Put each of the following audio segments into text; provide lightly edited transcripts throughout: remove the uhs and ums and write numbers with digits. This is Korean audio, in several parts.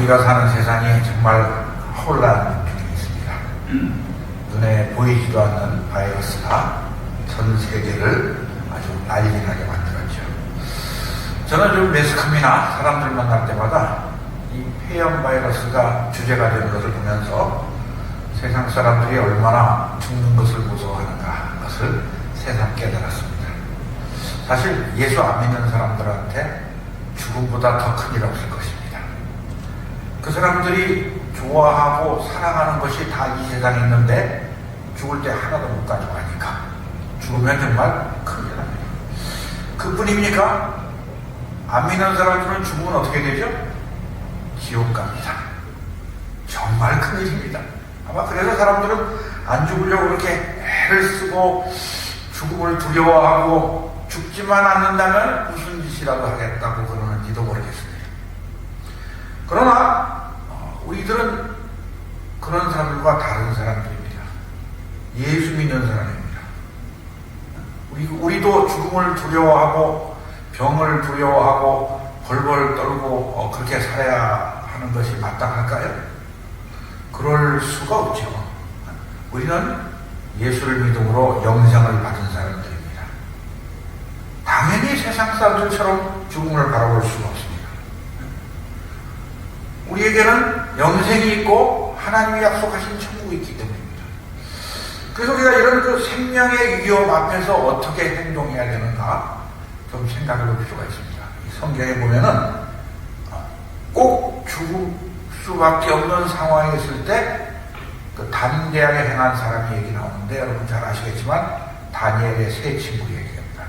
우리가 사는 세상이 정말 혼란 중에 있습니다. 눈에 보이지도 않는 바이러스가 전 세계를 아주 난리나게 만들었죠. 저는 좀 매스컴이나 사람들 만날 때마다 이 폐렴 바이러스가 주제가 되는 것을 보면서 세상 사람들이 얼마나 죽는 것을 무서워하는가 하는 것을 새삼 깨달았습니다. 사실 예수 안 믿는 사람들한테 죽음보다 더 큰일 없을 것입니다. 그 사람들이 좋아하고 사랑하는 것이 다 이 세상에 있는데 죽을 때 하나도 못 가져가니까 죽으면 정말 큰일 납니다. 그뿐입니까? 안 믿는 사람들은 죽으면 어떻게 되죠? 지옥 갑니다. 정말 큰일입니다. 아마 그래서 사람들은 안 죽으려고 그렇게 애를 쓰고 죽음을 두려워하고 죽지만 않는다면 무슨 짓이라도 하겠다고 그러는지도 모르겠습니다. 그러나 우리들은 그런 사람들과 다른 사람들입니다. 예수 믿는 사람입니다. 우리도 죽음을 두려워하고 병을 두려워하고 벌벌 떨고 그렇게 살아야 하는 것이 마땅할까요? 그럴 수가 없죠. 우리는 예수를 믿음으로 영생을 받은 사람들입니다. 당연히 세상 사람들처럼 죽음을 바라볼 수가 없습니다. 우리에게는 영생이 있고 하나님이 약속하신 천국이 있기 때문입니다. 그래서 우리가 이런 그 생명의 위험 앞에서 어떻게 행동해야 되는가 좀 생각해 볼 필요가 있습니다. 이 성경에 보면은 꼭 죽을 수밖에 없는 상황에 있을 때 그 담대하게 행한 사람이 얘기 나오는데 여러분 잘 아시겠지만 다니엘의 세 친구 얘기입니다.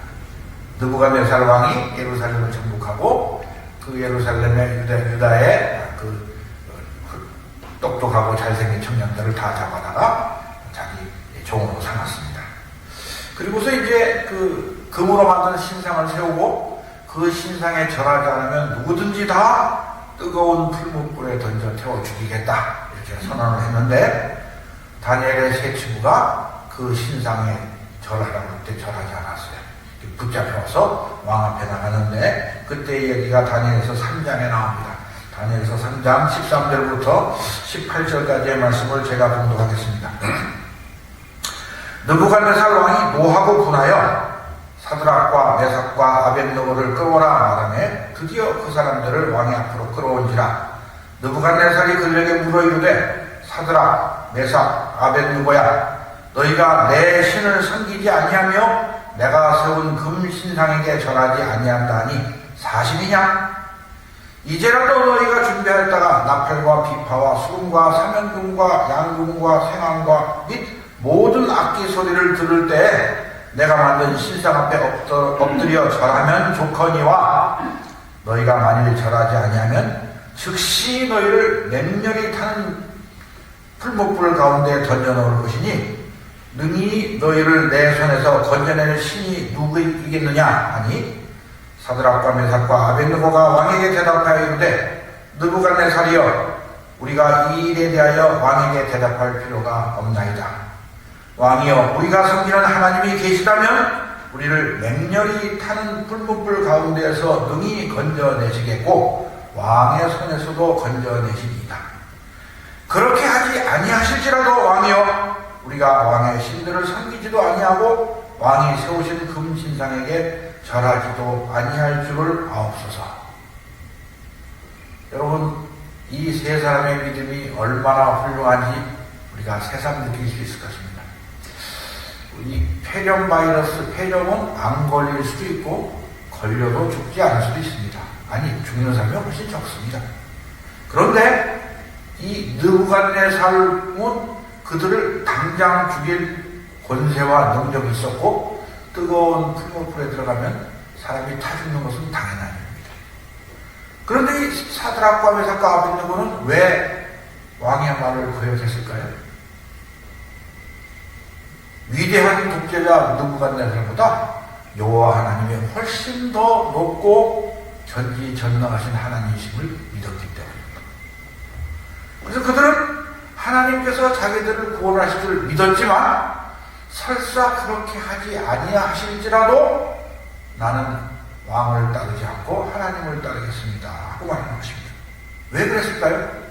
느부갓네살 왕이 예루살렘을 정복하고 그 예루살렘의 유다의 그 똑똑하고 잘생긴 청년들을 다 잡아다가 자기 종으로 삼았습니다. 그리고서 이제 그 금으로 만든 신상을 세우고 그 신상에 절하지 않으면 누구든지 다 뜨거운 풀무불에 던져 태워 죽이겠다 이렇게 선언을 했는데 다니엘의 세 친구가 그 신상에 절하라고 할 때 절하지 않았어요. 붙잡혀서 왕 앞에 나가는데 그때 얘기가 다니엘서 3장에 나옵니다. 다니엘서 3장 13절부터 18절까지의 말씀을 제가 봉독하겠습니다. 느부갓네살 왕이 노하고 분하여 사드락과 메삭과 아벳느고를 끌어오라 말하매 드디어 그 사람들을 왕의 앞으로 끌어온지라. 느부갓네살이 그들에게 물어 이르되 사드락 메삭 아벳느고야 너희가 내 신을 섬기지 아니하며 내가 세운 금신상에게 절하지 아니한다 하니 사실이냐? 이제라도 너희가 준비하였다가 나팔과 비파와 수금과 사면금과 양금과 생황과 및 모든 악기 소리를 들을 때 내가 만든 신상 앞에 엎드려 절하면 좋거니와 너희가 만일 절하지 아니하면 즉시 너희를 맹렬히 타는 풀무불 가운데 던져놓을 것이니 능히 너희를 내 손에서 건져낼 신이 누구이겠느냐 하니 사드락과 메삭과 아벳느고가 왕에게 대답하여 이르되 느부갓네살이여 우리가 이 일에 대하여 왕에게 대답할 필요가 없나이다. 왕이여 우리가 섬기는 하나님이 계시다면 우리를 맹렬히 타는 풀무불 가운데에서 능히 건져내시겠고 왕의 손에서도 건져내시리이다. 그렇게 하지 아니하실지라도 왕이여 우리가 왕의 신들을 섬기지도 아니하고 왕이 세우신 금신상에게 절하지도 아니할 줄을 아옵소서. 여러분 이 세 사람의 믿음이 얼마나 훌륭한지 우리가 새삼 느낄 수 있을 것입니다. 이 폐렴 바이러스, 폐렴은 안 걸릴 수도 있고 걸려도 죽지 않을 수도 있습니다. 아니 죽는 사람이 훨씬 적습니다. 그런데 이 느부갓네살은 그들을 당장 죽일 권세와 능력이 있었고 뜨거운 풀무불에 들어가면 사람이 타 죽는 것은 당연한 일입니다. 그런데 이 사드락과 메삭과 아벳느고는 왜 왕의 말을 거역했을까요? 위대한 독재자 느부갓네살보다 여호와 하나님이 훨씬 더 높고 전지전능하신 하나님이심을 믿었기 때문입니다. 그래서 그들은 하나님께서 자기들을 구원하실 줄 믿었지만 설사 그렇게 하지 아니하실지라도 나는 왕을 따르지 않고 하나님을 따르겠습니다 하고 말하는 것입니다. 왜 그랬을까요?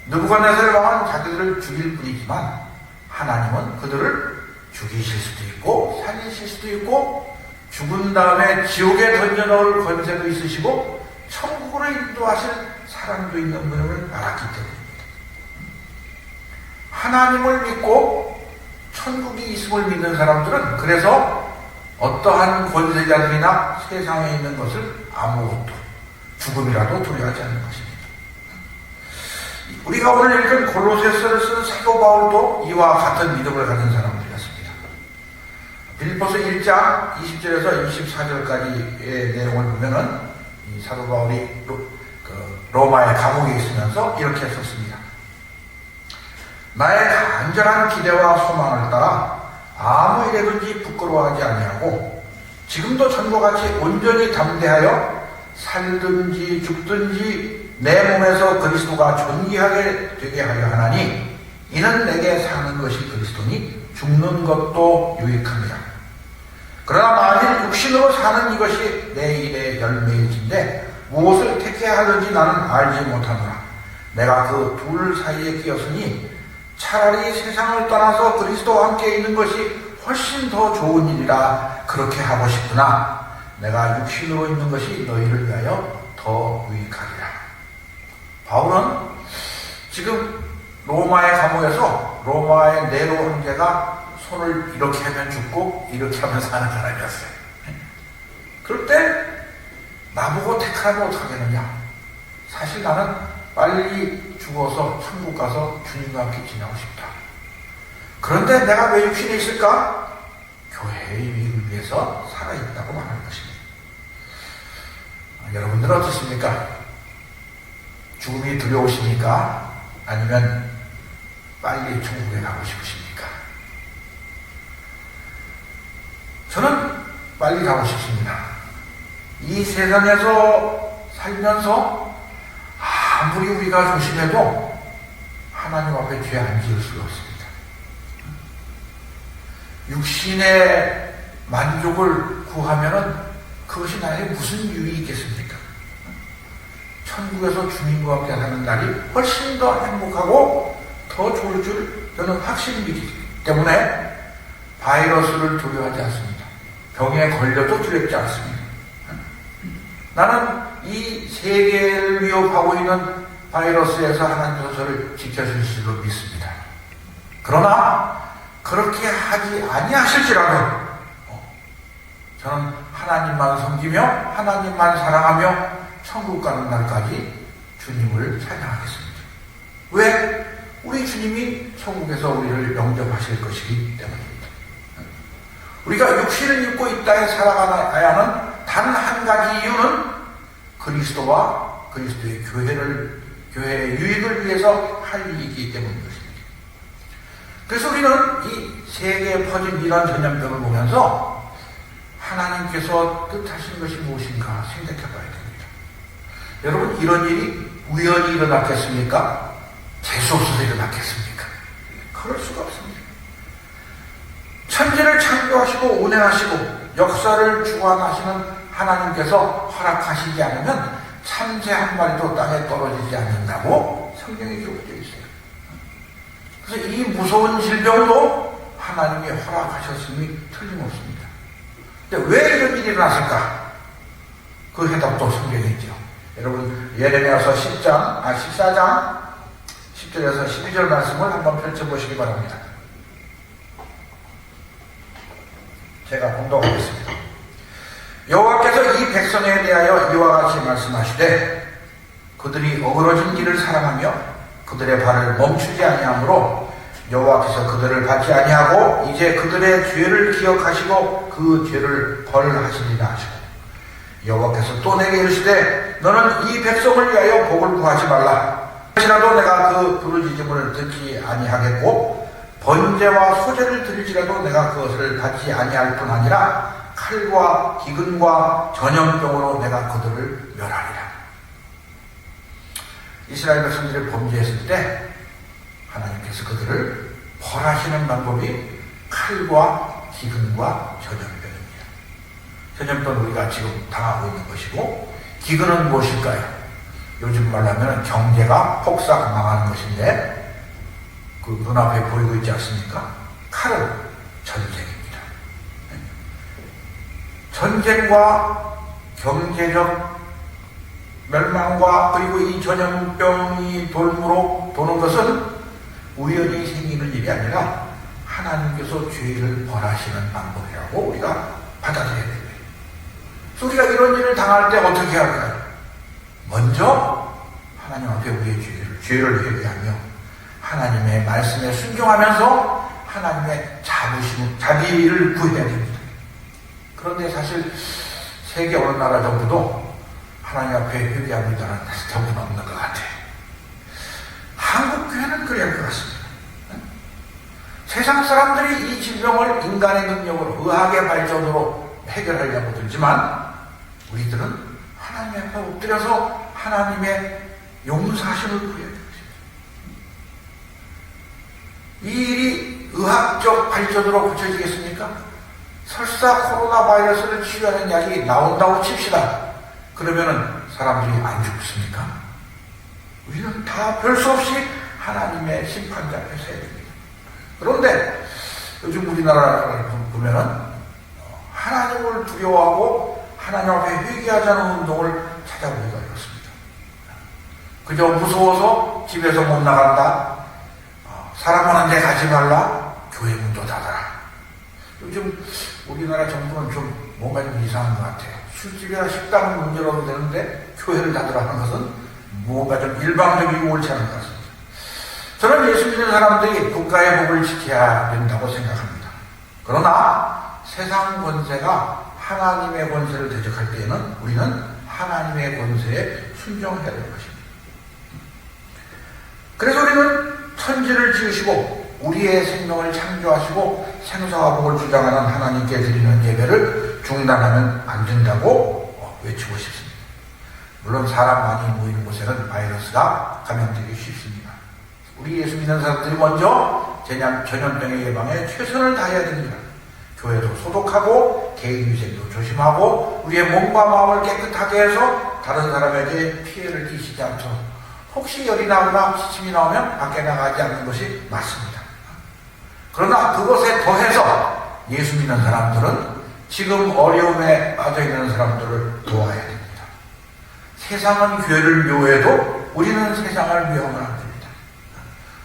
느부갓네살 왕은 자기들을 죽일 뿐이지만 하나님은 그들을 죽이실 수도 있고 살리실 수도 있고 죽은 다음에 지옥에 던져넣을 권세도 있으시고 천국으로 인도하실 사랑도 있는 분을 알았기 때문입니다. 하나님을 믿고 천국이 있음을 믿는 사람들은 그래서 어떠한 권세자들이나 세상에 있는 것을 아무것도 죽음이라도 두려워하지 않는 것입니다. 우리가 오늘 읽은 골로새서를 쓴 사도 바울도 이와 같은 믿음을 가진 사람들이었습니다. 빌립보서 1장 20절에서 24절까지의 내용을 보면은 이 사도 바울이 로마의 감옥에 있으면서 이렇게 썼습니다. 나의 간절한 기대와 소망을 따라 아무 일에든지 부끄러워하지 아니하고 지금도 전과 같이 온전히 담대하여 살든지 죽든지 내 몸에서 그리스도가 존귀하게 되게 하려 하나니 이는 내게 사는 것이 그리스도니 죽는 것도 유익합니다. 그러나 만일 육신으로 사는 이것이 내 일의 열매일진데 무엇을 택해야 하는지 나는 알지 못하노라. 내가 그 둘 사이에 끼었으니 차라리 세상을 떠나서 그리스도와 함께 있는 것이 훨씬 더 좋은 일이라 그렇게 하고 싶구나. 내가 육신으로 있는 것이 너희를 위하여 더 유익하리라. 바울은 지금 로마의 감옥에서 로마의 네로 황제가 손을 이렇게 하면 죽고 이렇게 하면 사는 사람이었어요. 그럴 때 나보고 택하면 어떡하겠느냐. 사실 나는 빨리 죽어서 천국 가서 주님과 함께 지내고 싶다. 그런데 내가 왜 육신에 있을까? 교회의 유익을 위해서 살아있다고 말하는 것입니다. 여러분들은 어떻습니까? 죽음이 두려우십니까? 아니면 빨리 천국에 가고 싶으십니까? 저는 빨리 가고 싶습니다. 이 세상에서 살면서 아무리 우리가 조심해도 하나님 앞에 죄 안 지을 수가 없습니다. 육신의 만족을 구하면은 그것이 나에게 무슨 유익이 있겠습니까? 천국에서 주님과 함께 사는 날이 훨씬 더 행복하고 더 좋을 줄 저는 확실히 믿기 때문에 바이러스를 두려워하지 않습니다. 병에 걸려도 두렵지 않습니다. 나는 이 세계를 위협하고 있는 바이러스에서 하나님께서 저를 지켜주실 줄 믿습니다. 그러나 그렇게 하지 아니하실지라도 저는 하나님만 섬기며 하나님만 사랑하며 천국 가는 날까지 주님을 찬양하겠습니다. 왜? 우리 주님이 천국에서 우리를 영접하실 것이기 때문입니다. 우리가 육신을 입고 이 땅에 살아가야 하는 단 한 가지 이유는 그리스도와 그리스도의 교회의 유익을 위해서 할 일이기 때문인 것입니다. 그래서 우리는 이 세계에 퍼진 이런 전염병을 보면서 하나님께서 뜻하신 것이 무엇인가 생각해 봐야 됩니다. 여러분, 이런 일이 우연히 일어났겠습니까? 재수 없어서 일어났겠습니까? 그럴 수가 없습니다. 천지를 창조하시고 운행하시고 역사를 주관하시는 하나님께서 허락하시지 않으면 참새 한 마리도 땅에 떨어지지 않는다고 성경에 기록되어 있어요. 그래서 이 무서운 질병도 하나님이 허락하셨음이 틀림없습니다. 근데 왜 이런 일이 일어났을까? 그 해답도 성경에 있죠. 여러분, 예레미야서 14장 10절에서 12절 말씀을 한번 펼쳐보시기 바랍니다. 제가 공독하겠습니다. 여호와께서 이 백성에 대하여 이와 같이 말씀하시되 그들이 어그러진 길을 사랑하며 그들의 발을 멈추지 아니하므로 여호와께서 그들을 받지 아니하고 이제 그들의 죄를 기억하시고 그 죄를 벌하시리라 하시고 여호와께서 또 내게 이르시되 너는 이 백성을 위하여 복을 구하지 말라. 혹시라도 내가 그 부르짖음을 듣지 아니하겠고 번제와 소제를 드릴지라도 내가 그것을 받지 아니할 뿐 아니라 칼과 기근과 전염병으로 내가 그들을 멸하리라. 이스라엘 백성들이 범죄했을 때 하나님께서 그들을 벌하시는 방법이 칼과 기근과 전염병입니다. 전염병은 우리가 지금 당하고 있는 것이고 기근은 무엇일까요? 요즘 말로 하면 경제가 폭삭 망하는 것인데 그 눈앞에 보이고 있지 않습니까? 칼은 전쟁입니다. 전쟁과 경제적 멸망과 그리고 이 전염병이 돌무로 도는 것은 우연히 생기는 일이 아니라 하나님께서 죄를 벌하시는 방법이라고 우리가 받아들여야 됩니다. 우리가 이런 일을 당할 때 어떻게 할까요? 먼저 하나님 앞에 우리의 죄를 회개하며 하나님의 말씀에 순종하면서 하나님의 자비를 구해야 됩니다. 그런데 사실 세계 어느 나라 정부도 하나님 앞에 회개합니다라는 정부는 없는 것 같아요. 한국 교회는 그래야 할 것 같습니다. 세상 사람들이 이 질병을 인간의 능력으로 의학의 발전으로 해결하려고 들지만 우리들은 하나님 앞에 엎드려서 하나님의 용서하심을 구해야 됩니다. 이 일이 의학적 발전으로 고쳐지겠습니까? 설사 코로나 바이러스를 치료하는 약이 나온다고 칩시다. 그러면은 사람들이 안 죽습니까? 우리는 다 별 수 없이 하나님의 심판자 앞에 서야 됩니다. 그런데 요즘 우리나라를 보면은 하나님을 두려워하고 하나님 앞에 회개하자는 운동을 찾아보기가 어렵습니다. 그저 무서워서 집에서 못 나간다. 사람 많은 데 가지 말라. 교회 문도 닫아라. 요즘 우리나라 정부는 좀 뭔가 좀 이상한 것 같아요. 술집이나 식당을 문 열어도 되는데 교회를 닫으라 하는 것은 뭔가 좀 일방적이고 옳지 않은 것 같습니다. 저는 예수 믿는 사람들이 국가의 법을 지켜야 된다고 생각합니다. 그러나 세상 권세가 하나님의 권세를 대적할 때에는 우리는 하나님의 권세에 순종해야 될 것입니다. 그래서 우리는 천지를 지으시고 우리의 생명을 창조하시고 생사와 복을 주장하는 하나님께 드리는 예배를 중단하면 안 된다고 외치고 싶습니다. 물론 사람 많이 모이는 곳에는 바이러스가 감염되기 쉽습니다. 우리 예수 믿는 사람들이 먼저 전염병의 예방에 최선을 다해야 됩니다. 교회도 소독하고 개인위생도 조심하고 우리의 몸과 마음을 깨끗하게 해서 다른 사람에게 피해를 끼치지 않도록 혹시 열이 나거나 기침이 나오면 밖에 나가지 않는 것이 맞습니다. 그러나 그것에 더해서 예수 믿는 사람들은 지금 어려움에 빠져있는 사람들을 도와야 됩니다. 세상은 교회를 묘해도 우리는 세상을 묘하면 안 됩니다.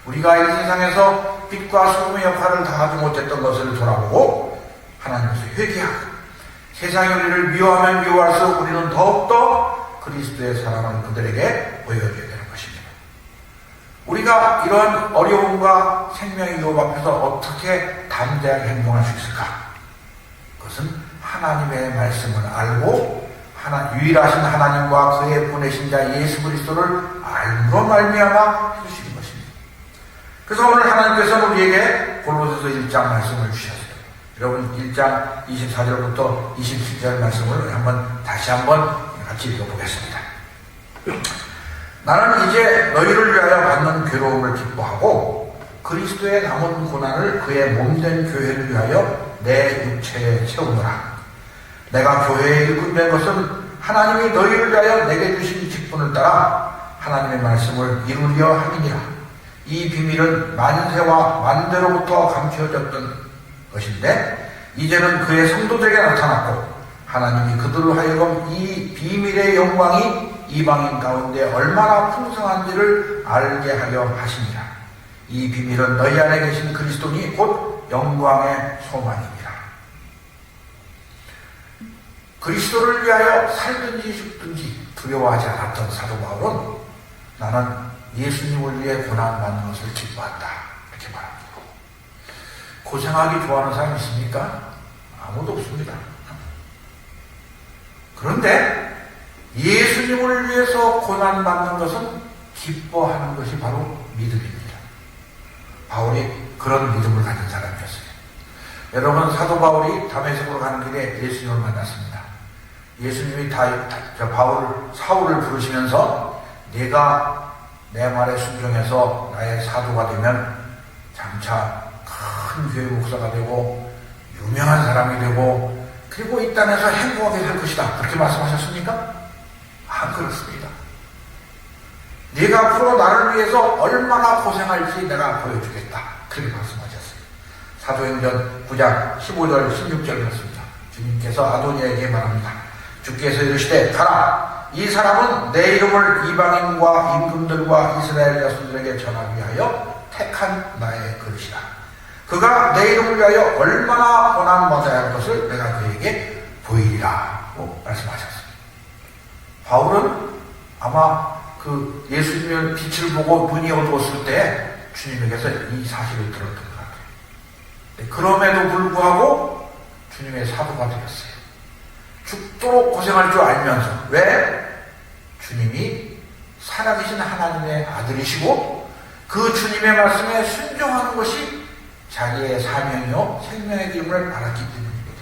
우리가 이 세상에서 빛과 소금의 역할을 다하지 못했던 것을 돌아보고 하나님께서 회개하고 세상이 우리를 미워하면 미워할수록 우리는 더욱더 그리스도의 사랑을 그들에게 보여줘야 되는 것입니다. 우리가 이러한 어려움과 생명의 유혹 앞에서 어떻게 담대하게 행동할 수 있을까? 그것은 하나님의 말씀을 알고 유일하신 하나님과 그의 보내신 자 예수 그리스도를 알므로 말미암아 해주시는 것입니다. 그래서 오늘 하나님께서는 우리에게 골로새서 1장 말씀을 주셨어요. 여러분 1장 24절부터 27절 말씀을 다시 한번 같이 읽어보겠습니다. 나는 이제 너희를 위하여 받는 괴로움을 기뻐하고 그리스도의 남은 고난을 그의 몸된 교회를 위하여 내 육체에 채우노라. 내가 교회에 일꾼된 것은 하나님이 너희를 위하여 내게 주신 직분을 따라 하나님의 말씀을 이루려 함이니라. 이 비밀은 만세와 만대로부터 감추어졌던 것인데 이제는 그의 성도들에게 나타났고 하나님이 그들로 하여금 이 비밀의 영광이 이방인 가운데 얼마나 풍성한지를 알게 하려 하십니다. 이 비밀은 너희 안에 계신 그리스도니 곧 영광의 소망입니다. 그리스도를 위하여 살든지 죽든지 두려워하지 않았던 사도 바울은 나는 예수님을 위해 고난받는 것을 기뻐한다 이렇게 말합니다. 고생하기 좋아하는 사람이 있습니까? 아무도 없습니다. 그런데 예수님을 위해서 고난받는 것은 기뻐하는 것이 바로 믿음입니다. 바울이 그런 믿음을 가진 사람이었어요. 여러분 사도 바울이 다메섹으로 가는 길에 예수님을 만났습니다. 예수님이 사울을 부르시면서 네가 내 말에 순종해서 나의 사도가 되면 장차 큰 교회 목사가 되고 유명한 사람이 되고 그리고 이 땅에서 행복하게 살 것이다. 그렇게 말씀하셨습니까? 안 그렇습니다. 네가 앞으로 나를 위해서 얼마나 고생할지 내가 보여주겠다. 그렇게 말씀하셨어요. 사도행전 9장 15절 16절 말씀입니다. 주님께서 아도니아에게 말합니다. 주께서 이르시되 가라. 이 사람은 내 이름을 이방인과 임금들과 이스라엘 자손들에게 전하기 위하여 택한 나의 그릇이라. 그가 내 이름을 위하여 얼마나 고난받아야 할 것을 내가 그에게 보이리라고 말씀하셨습니다. 바울은 아마 그 예수님의 빛을 보고 눈이 어두웠을 때 주님에게서 이 사실을 들었던 것 같아요. 그럼에도 불구하고 주님의 사도가 되었어요. 죽도록 고생할 줄 알면서. 왜? 주님이 살아계신 하나님의 아들이시고 그 주님의 말씀에 순종하는 것이 자기의 사명이요 생명의 기름을 알았기 때문입니다.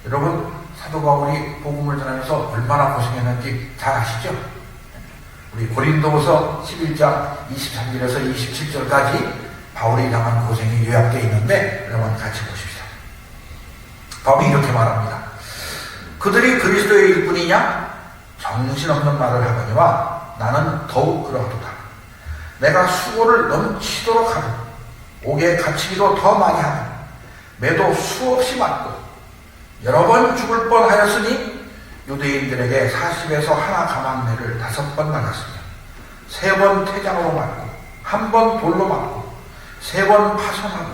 여러분, 사도 바울이 복음을 전하면서 얼마나 고생했는지 잘 아시죠? 우리 고린도후서 11장 23절에서 27절까지 바울이 당한 고생이 요약되어 있는데 여러분 같이 보십시오. 바울이 이렇게 말합니다. 그들이 그리스도의 일꾼이냐? 정신없는 말을 하거니와 나는 더욱 그러하도다. 내가 수고를 넘치도록 하고 옥에 갇히기도 더 많이 하고 매도 수없이 맞고 여러 번 죽을 뻔하였으니 유대인들에게 40에서 하나 가망내를 5번 맞았으며 3번 태장으로 맞고 1번 돌로 맞고 3번 파손하고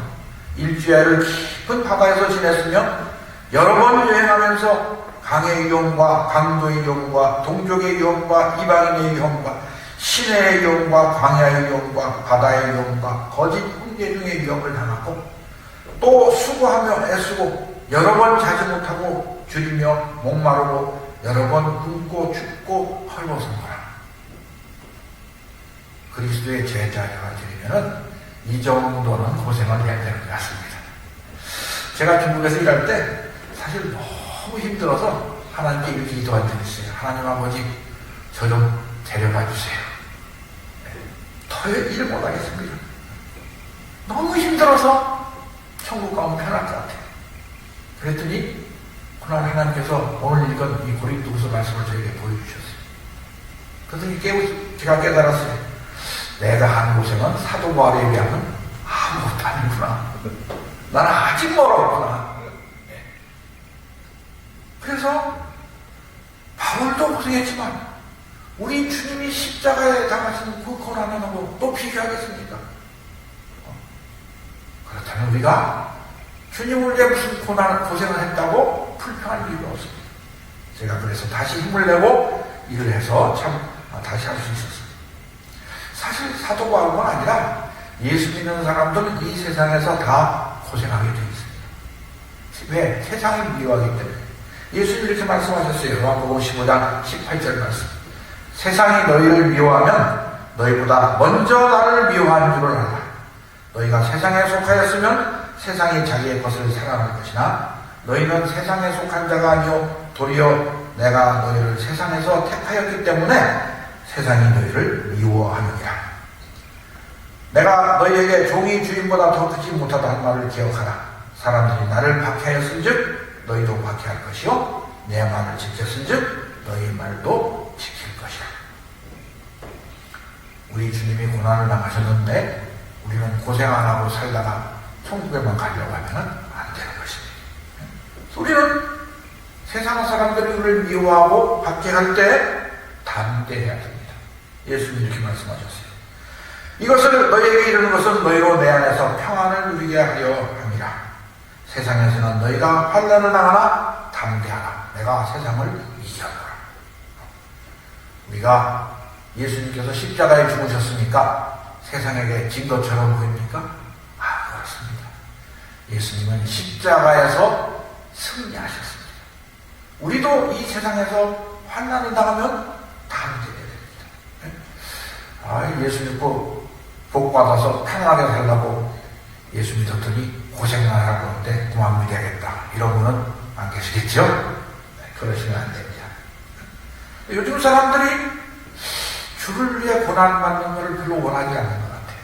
일주일을 깊은 바다에서 지냈으며 여러 번 여행하면서 강의 위험과 강도의 위험과 동족의 위험과 이방인의 위험과 시내의 위험과 광야의 위험과 바다의 위험과 거짓 훈계 중의 위험을 당하고 또 수고하며 애쓰고 여러 번 자지 못하고 줄이며 목마르고 여러 번 굶고 죽고 헐벗은 거라. 그리스도의 제자가 되려면 이 정도는 고생을 해야 되는 것 같습니다. 제가 중국에서 일할 때 사실 너무 힘들어서 하나님께 이렇게 기도한 적이 있어요. 하나님 아버지, 저 좀 데려가 주세요. 더 일 못하겠습니다. 너무 힘들어서 천국 가면 편할 것 같아요. 그랬더니 그날 하나님께서 오늘 읽은 이 고린도후서 말씀을 저에게 보여주셨어요. 그랬더니 제가 깨달았어요. 내가 한 고생은 사도 바울에 비하면 아무것도 아니구나. 나는 아직 멀었구나. 그래서 바울도 고생했지만 우리 주님이 십자가에 당하신 그 고난하고 또 비교하겠습니까? 그렇다면 우리가 주님을 위해 무슨 고생을 했다고 불평할 이유가 없습니다. 제가 그래서 다시 힘을 내고 일을 해서 참 다시 할 수 있었습니다. 사실 사도 바울뿐 아니라 예수 믿는 사람들은 이 세상에서 다 고생하게 되어 있습니다. 왜? 세상이 미워하기 때문에. 예수님이 이렇게 말씀하셨어요. 요한복음 15장 18절 말씀. 세상이 너희를 미워하면 너희보다 먼저 나를 미워한 줄을 알라. 너희가 세상에 속하였으면 세상이 자기의 것을 사랑할 것이나 너희는 세상에 속한 자가 아니요 도리어 내가 너희를 세상에서 택하였기 때문에 세상이 너희를 미워하느니라. 내가 너희에게 종이 주인보다 더 크지 못하다 한 말을 기억하라. 사람들이 나를 박해하였은즉 너희도 박해할 것이요 내 말을 지켰은즉 너희 말도 지킬 것이라. 우리 주님이 고난을 당하셨는데 우리는 고생 안 하고 살다가 천국에만 가려고 하면 안 되는 것입니다. 우리는 세상 사람들이 우리를 미워하고 박해할 때 담대해야 됩니다. 예수님이 이렇게 말씀하셨어요. 이것을 너희에게 이르는 것은 너희로 내 안에서 평안을 누리게 하려 함이라. 세상에서는 너희가 환난을 당하나 담대하라. 내가 세상을 이겨노라. 우리가 예수님께서 십자가에 죽으셨으니까 세상에게 진 것처럼 보입니까? 그렇습니다. 예수님은 십자가에서 승리하셨습니다. 우리도 이 세상에서 환난을 당하면 담대해야 됩니다. 예수 믿고 복 받아서 편안하게 살라고 예수 믿었더니 고생만 할 건데 그만 믿어야겠다. 이런 분은 안 계시겠죠? 그러시면 안 됩니다. 요즘 사람들이 주를 위해 고난받는 것을 별로 원하지 않는 것 같아요.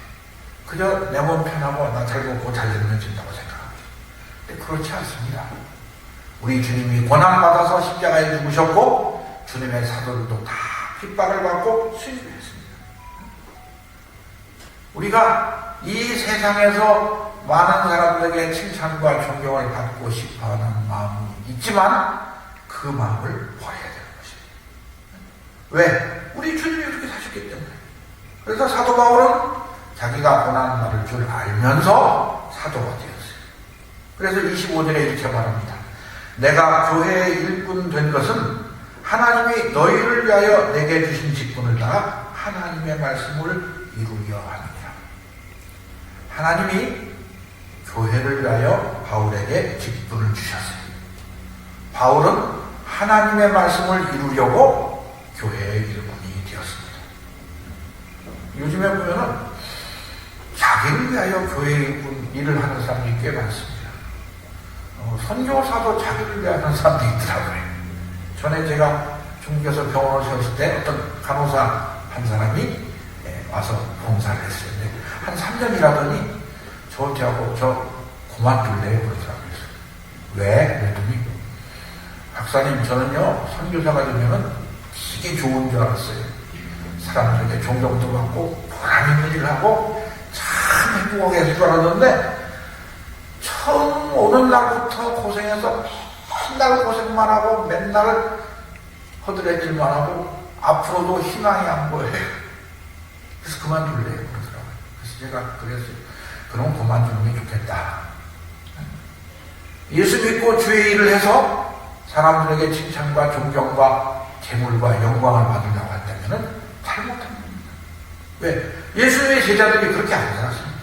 그저 내 몸 편하고 나 잘 먹고 잘 되면 된다고 생각합니다. 근데 그렇지 않습니다. 우리 주님이 고난받아서 십자가에 죽으셨고 주님의 사도들도 다 핍박을 받고 수임을 했습니다. 우리가 이 세상에서 많은 사람들에게 칭찬과 존경을 받고 싶어하는 마음이 있지만 그 마음을 버려야 되는 것입니다. 왜? 우리 주님이 그렇게 사셨기 때문에. 그래서 사도 바울은 자기가 고난 받을 줄 알면서 사도가 되었어요. 그래서 25절에 이렇게 말합니다. 내가 교회의 일꾼 된 것은 하나님이 너희를 위하여 내게 주신 직분을 따라 하나님의 말씀을 이루려 함이라. 하나님이 교회를 위하여 바울에게 직분을 주셨어요. 바울은 하나님의 말씀을 이루려고 교회의 일꾼이 되었습니다. 요즘에 보면은 자기를 위하여 교회의 일꾼 일을 하는 사람이 꽤 많습니다. 선교사도 자기를 위하여 하는 사람도 있더라고요. 전에 제가 중국에서 병원을 세웠을 때 어떤 간호사 한 사람이 와서 봉사를 했어요. 한 3년 일하더니 저한테 하고 저 그만둘래요 그러더라고요. 왜? 그랬더니 박사님 저는요 선교사가 되면은 되게 좋은 줄 알았어요. 사람들에게 존경도 받고 보람 있는 일을 하고 참 행복하게 해줄 줄 알았는데 처음 오는 날부터 고생해서 맨날 고생만 하고 맨날 허드렛질만 하고 앞으로도 희망이 안 보여요. 그래서 그만둘래요 그러더라고요. 그래서 제가 그랬어요. 그럼 그만두는 게 좋겠다. 예수 믿고 주의 일을 해서 사람들에게 칭찬과 존경과 재물과 영광을 받으려고 한다면 잘못한 겁니다. 왜? 예수의 제자들이 그렇게 안 살았습니다.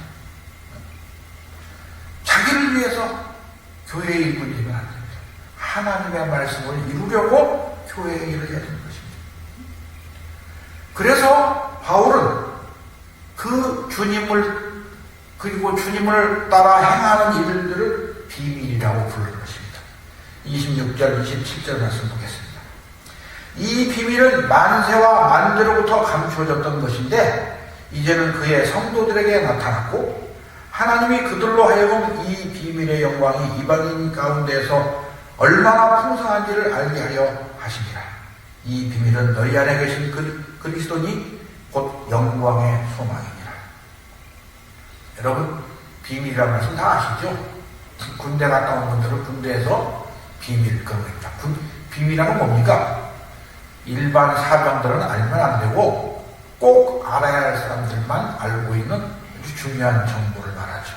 자기를 위해서 교회의 일꾼이 되면 안 됩니다. 하나님의 말씀을 이루려고 교회의 일을 해야 되는 것입니다. 그래서 바울은 그 주님을 그리고 주님을 따라 행하는 일들을 비밀이라고 부르는 것입니다. 26절, 27절 말씀 보겠습니다. 이 비밀은 만세와 만대로부터 감추어졌던 것인데 이제는 그의 성도들에게 나타났고 하나님이 그들로 하여금 이 비밀의 영광이 이방인 가운데서 얼마나 풍성한지를 알게 하여 하시니라. 이 비밀은 너희 안에 계신 그리스도니 곧 영광의 소망이니라. 여러분 비밀이라는 말씀 다 아시죠? 군대 갔다 온 분들은 군대에서 비밀 그런 겁니다. 비밀이란 건 뭡니까? 일반 사병들은 알면 안 되고 꼭 알아야 할 사람들만 알고 있는 아주 중요한 정보를 말하죠.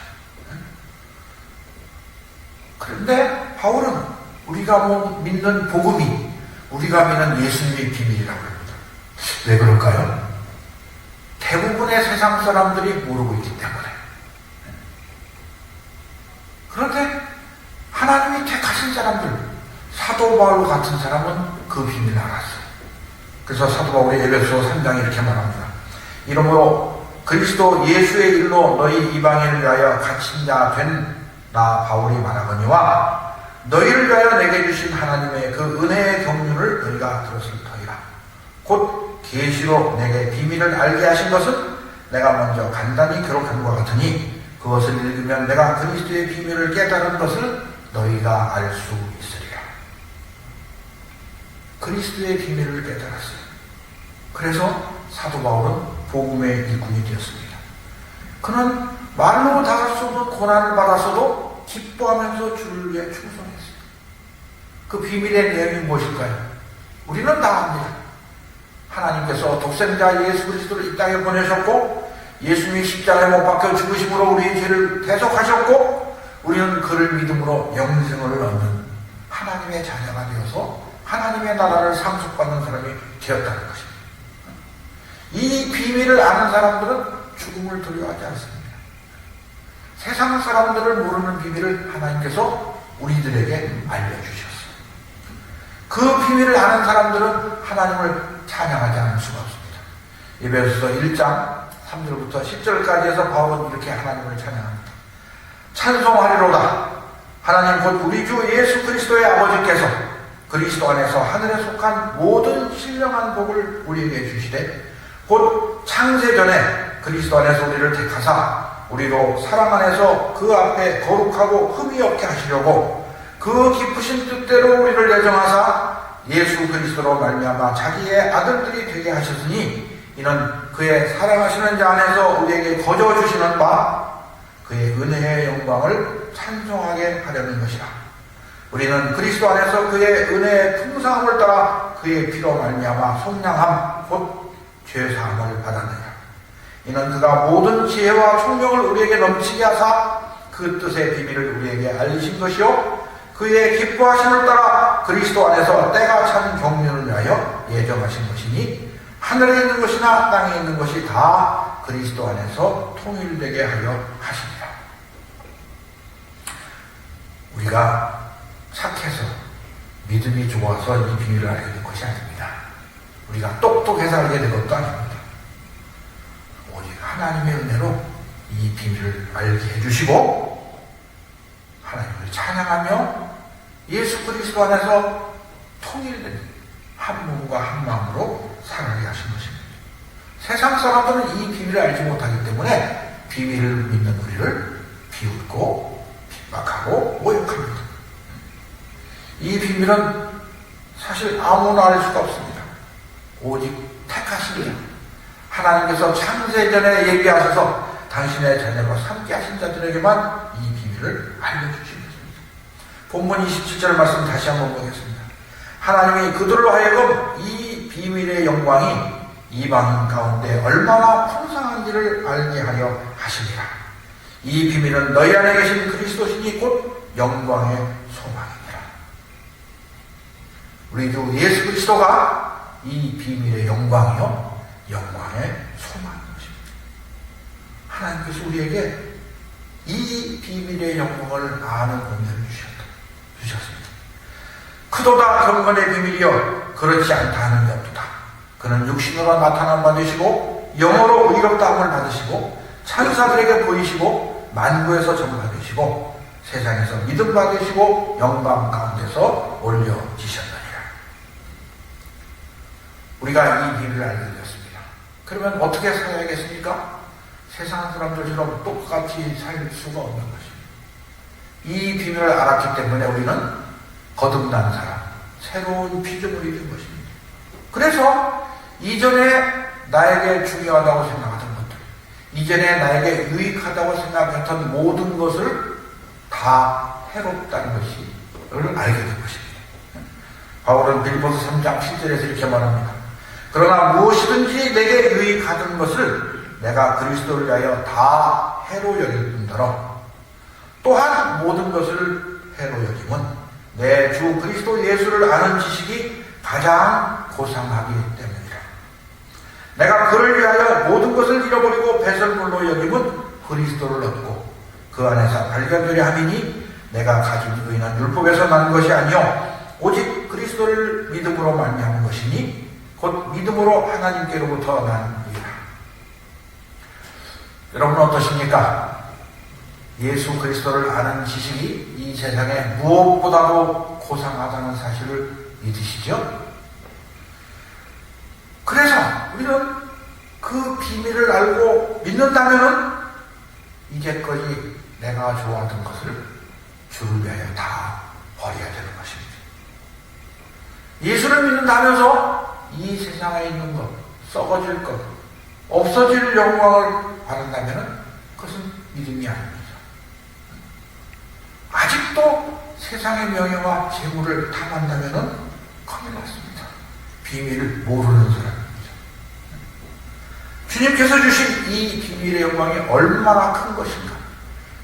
그런데 바울은 우리가 믿는 복음이 우리가 믿는 예수님의 비밀이라고 합니다. 왜 그럴까요? 대부분의 세상 사람들이 모르고 있기 때문에. 그런데 하나님이 택하신 사람들, 사도 바울 같은 사람은 그 비밀을 알았어요. 그래서 사도 바울의 에베소 3장에 이렇게 말합니다. 이러므로 그리스도 예수의 일로 너희 이방인을 위하여 갇힌 자 된 나 바울이 말하거니와 너희를 위하여 내게 주신 하나님의 그 은혜의 경륜을 너희가 들었을 터이라. 곧 계시로 내게 비밀을 알게 하신 것은 내가 먼저 간단히 기록한 것 같으니 그것을 읽으면 내가 그리스도의 비밀을 깨달은 것을 너희가 알 수 있으리라. 그리스도의 비밀을 깨달았어요. 그래서 사도 바울은 복음의 일꾼이 되었습니다. 그는 말로 다 할 수 없는 고난을 받았어도 기뻐하면서 주를 위해 충성했어요. 그 비밀의 내용이 무엇일까요? 우리는 다 압니다. 하나님께서 독생자 예수 그리스도를 이 땅에 보내셨고 예수님이 십자가에 못 박혀 죽으심으로 우리의 죄를 대속하셨고 우리는 그를 믿음으로 영생을 얻는 하나님의 자녀가 되어서 하나님의 나라를 상속받는 사람이 되었다는 것입니다. 이 비밀을 아는 사람들은 죽음을 두려워하지 않습니다. 세상 사람들을 모르는 비밀을 하나님께서 우리들에게 알려주셨어요. 그 비밀을 아는 사람들은 하나님을 찬양하지 않을 수가 없습니다. 에베소서 1장 3절부터 10절까지 해서 바울은 이렇게 하나님을 찬양합니다. 찬송하리로다. 하나님 곧 우리 주 예수 그리스도의 아버지께서 그리스도 안에서 하늘에 속한 모든 신령한 복을 우리에게 주시되 곧 창세전에 그리스도 안에서 우리를 택하사 우리로 사랑 안에서 그 앞에 거룩하고 흠이 없게 하시려고 그 기쁘신 뜻대로 우리를 예정하사 예수 그리스도로 말미암아 자기의 아들들이 되게 하셨으니 이는 그의 사랑하시는 자 안에서 우리에게 거저 주시는 바 그의 은혜의 영광을 찬송하게 하려는 것이라. 우리는 그리스도 안에서 그의 은혜의 풍성함을 따라 그의 피로 말미암아 속량함 곧 죄사함을 받았느니라. 이는 그가 모든 지혜와 총명을 우리에게 넘치게 하사 그 뜻의 비밀을 우리에게 알리신 것이요 그의 기뻐하심을 따라 그리스도 안에서 때가 찬 경륜을 위하여 예정하신 것이니 하늘에 있는 것이나 땅에 있는 것이 다 그리스도 안에서 통일되게 하여 하십니다. 우리가 착해서 믿음이 좋아서 이 비밀을 알게 된 것이 아닙니다. 우리가 똑똑해서 알게 된 것도 아닙니다. 오직 하나님의 은혜로 이 비밀을 알게 해주시고 하나님을 찬양하며 예수 그리스도 안에서 통일된 한 몸과 한 마음으로 살아가게 하신 것입니다. 세상 사람들은 이 비밀을 알지 못하기 때문에 비밀을 믿는 우리를 비웃고 핍박하고 모욕합니다. 이 비밀은 사실 아무나 알 수가 없습니다. 오직 택하신 자 하나님께서 창세전에 얘기하셔서 당신의 자녀로 삼게 하신 자들에게만 이 비밀을 알려주신 것입니다. 본문 27절 말씀 다시 한번 보겠습니다. 하나님이 그들로 하여금 이 비밀의 영광이 이방 가운데 얼마나 풍성한지를 알게 하려 하시니라. 이 비밀은 너희 안에 계신 그리스도시니 곧 영광의 소망이니라. 우리 주 예수 그리스도가 이 비밀의 영광이요 영광의 소망인 것입니다. 하나님께서 우리에게 이 비밀의 영광을 아는 은혜를 주셨습니다. 크도다 경건의 비밀이여 그렇지 않다 하는 데 없도다. 그는 육신으로 나타난 바 되시고 영으로 의롭다함을 받으시고 천사들에게 보이시고 만구에서 전받으시고 세상에서 믿음 받으시고 영광 가운데서 올려지셨느니라. 우리가 이 비밀을 알게 되었습니다. 그러면 어떻게 살아야겠습니까? 세상 사람들처럼 똑같이 살 수가 없는 것입니다. 이 비밀을 알았기 때문에 우리는 거듭난 사람, 새로운 피조물이 된 것입니다. 그래서 이전에 나에게 중요하다고 생각하던 것들, 이전에 나에게 유익하다고 생각했던 모든 것을 다 해롭다는 것을 알게 된 것입니다. 바울은 빌립보서 3장 7절에서 이렇게 말합니다. 그러나 무엇이든지 내게 유익하던 것을 내가 그리스도를 위하여 다 해로 여길 뿐더러 또한 모든 것을 해로 여김은 내 주 그리스도 예수를 아는 지식이 가장 고상하기 때문이라. 내가 그를 위하여 모든 것을 잃어버리고 배설물로 여김은 그리스도를 얻고 그 안에서 발견되려 함이니 내가 가지고 있는 율법에서 난 것이 아니요 오직 그리스도를 믿음으로 말미암은 것이니 곧 믿음으로 하나님께로부터 난 이라. 여러분 어떠십니까? 예수 그리스도를 아는 지식이 이 세상에 무엇보다도 고상하다는 사실을 믿으시죠? 그래서 우리는 그 비밀을 알고 믿는다면은 이제까지 내가 좋아하던 것을 주를 위하여 다 버려야 되는 것입니다. 예수를 믿는다면서 이 세상에 있는 것, 썩어질 것, 없어질 영광을 받는다면 그것은 믿음이 아닙니다. 아직도 세상의 명예와 재물을 탐한다면 큰일 났습니다. 비밀을 모르는 사람입니다. 주님께서 주신 이 비밀의 영광이 얼마나 큰 것인가,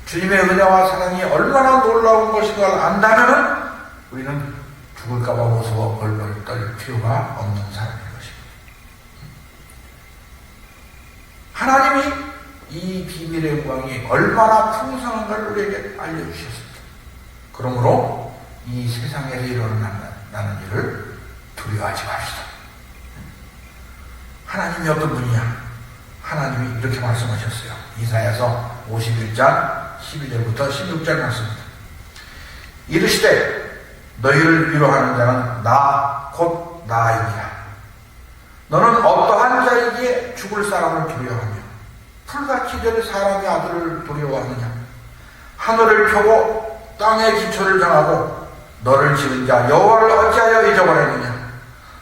주님의 은혜와 사랑이 얼마나 놀라운 것인가를 안다면 우리는 죽을까봐 무서워 벌벌 떨 필요가 없는 사람인 것입니다. 하나님이 이 비밀의 영광이 얼마나 풍성한가를 우리에게 알려주셨습니다. 그러므로 이 세상에서 일어나는 일을 두려워하지 맙시다. 하나님이 어떤 분이냐? 하나님이 이렇게 말씀하셨어요. 이사야서 51장 12절부터 16절 말씀입니다. 이르시되 너희를 위로하는 자는 나 곧 나이니라. 너는 어떠한 자이기에 죽을 사람을 두려워하며 풀같이 된 사람의 아들을 두려워하느냐? 하늘을 펴고 땅의 기초를 정하고 너를 지은 자 여호와를 어찌하여 잊어버렸느냐?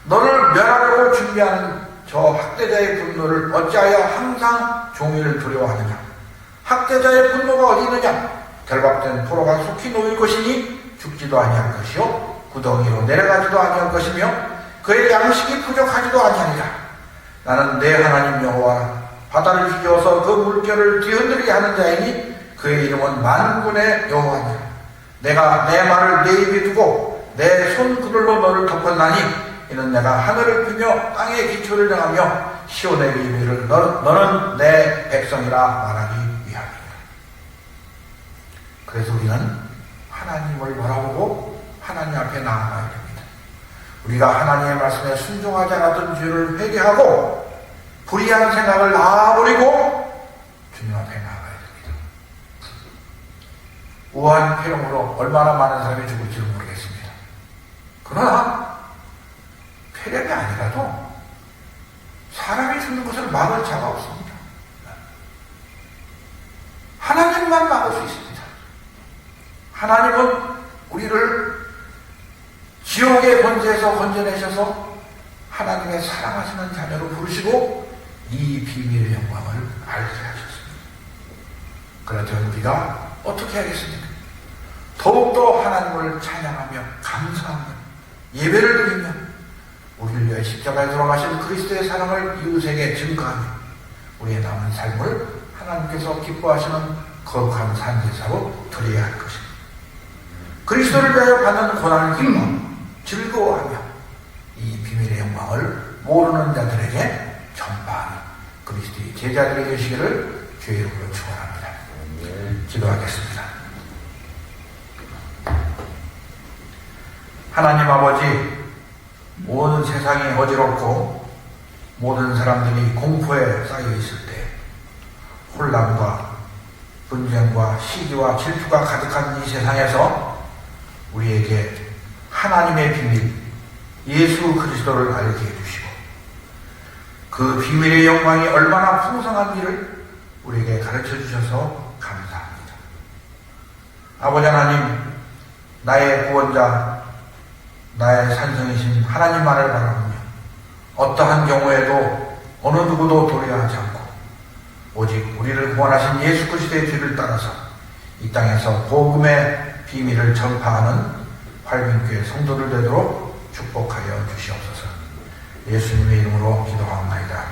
너를 멸하려고 준비하는 저 학대자의 분노를 어찌하여 항상 종이를 두려워하느냐? 학대자의 분노가 어디 있느냐? 결박된 포로가 속히 놓일 것이니 죽지도 아니할 것이요 구덩이로 내려가지도 아니할 것이며 그의 양식이 부족하지도 아니하리라. 나는 내 하나님 여호와 바다를 휘저어서 그 물결을 뒤흔들게 하는 자이니 그의 이름은 만군의 여호와니라. 내가 내 말을 내 입에 두고 내 손 그늘로 너를 덮었나니 이는 내가 하늘을 피며 땅의 기초를 정하며 시온의 비밀을 너는 내 백성이라 말하기 위함이다. 그래서 우리는 하나님을 바라보고 하나님 앞에 나아가야 됩니다. 우리가 하나님의 말씀에 순종하지 않았던 죄를 회개하고 불의한 생각을 놔버리고 주님 앞에 나아가야 됩니다. 우한 폐렴으로 얼마나 많은 사람이 죽을지를 모르겠습니다. 그러나 폐렴이 아니라도 사람이 죽는 것을 막을 자가 없습니다. 하나님만 막을 수 있습니다. 하나님은 우리를 지옥의 권세에서 건져내셔서 하나님의 사랑하시는 자녀로 부르시고 이 비밀의 영광을 알게 하셨습니다. 그렇다면 우리가 어떻게 하겠습니까? 더욱더 하나님을 찬양하며 감사하며 예배를 드리며 우리를 위해 십자가에 돌아가신 그리스도의 사랑을 이웃에게 증거하며 우리의 남은 삶을 하나님께서 기뻐하시는 거룩한 산제사로 드려야 할 것입니다. 그리스도를 위하여 받는 고난을 기뻐하며 즐거워하며 이 비밀의 영광을 모르는 자들에게 전파하는 그리스도의 제자들이 되시기를 주의 이름으로 축원합니다. 기도하겠습니다. 하나님 아버지, 온 세상이 어지럽고 모든 사람들이 공포에 쌓여 있을 때 혼란과 분쟁과 시기와 질투가 가득한 이 세상에서 우리에게 하나님의 비밀 예수 그리스도를 알게 해주시고 그 비밀의 영광이 얼마나 풍성한지를 우리에게 가르쳐 주셔서 감사합니다. 아버지 하나님, 나의 구원자, 나의 산성이신 하나님만을 바라보며 어떠한 경우에도 어느 누구도 도래하지 않고 오직 우리를 구원하신 예수 그리스도의 뒤를 따라서 이 땅에서 복음의 비밀을 전파하는 활민교회 성도들 되도록 축복하여 주시옵소서. 예수님의 이름으로 기도하옵나이다.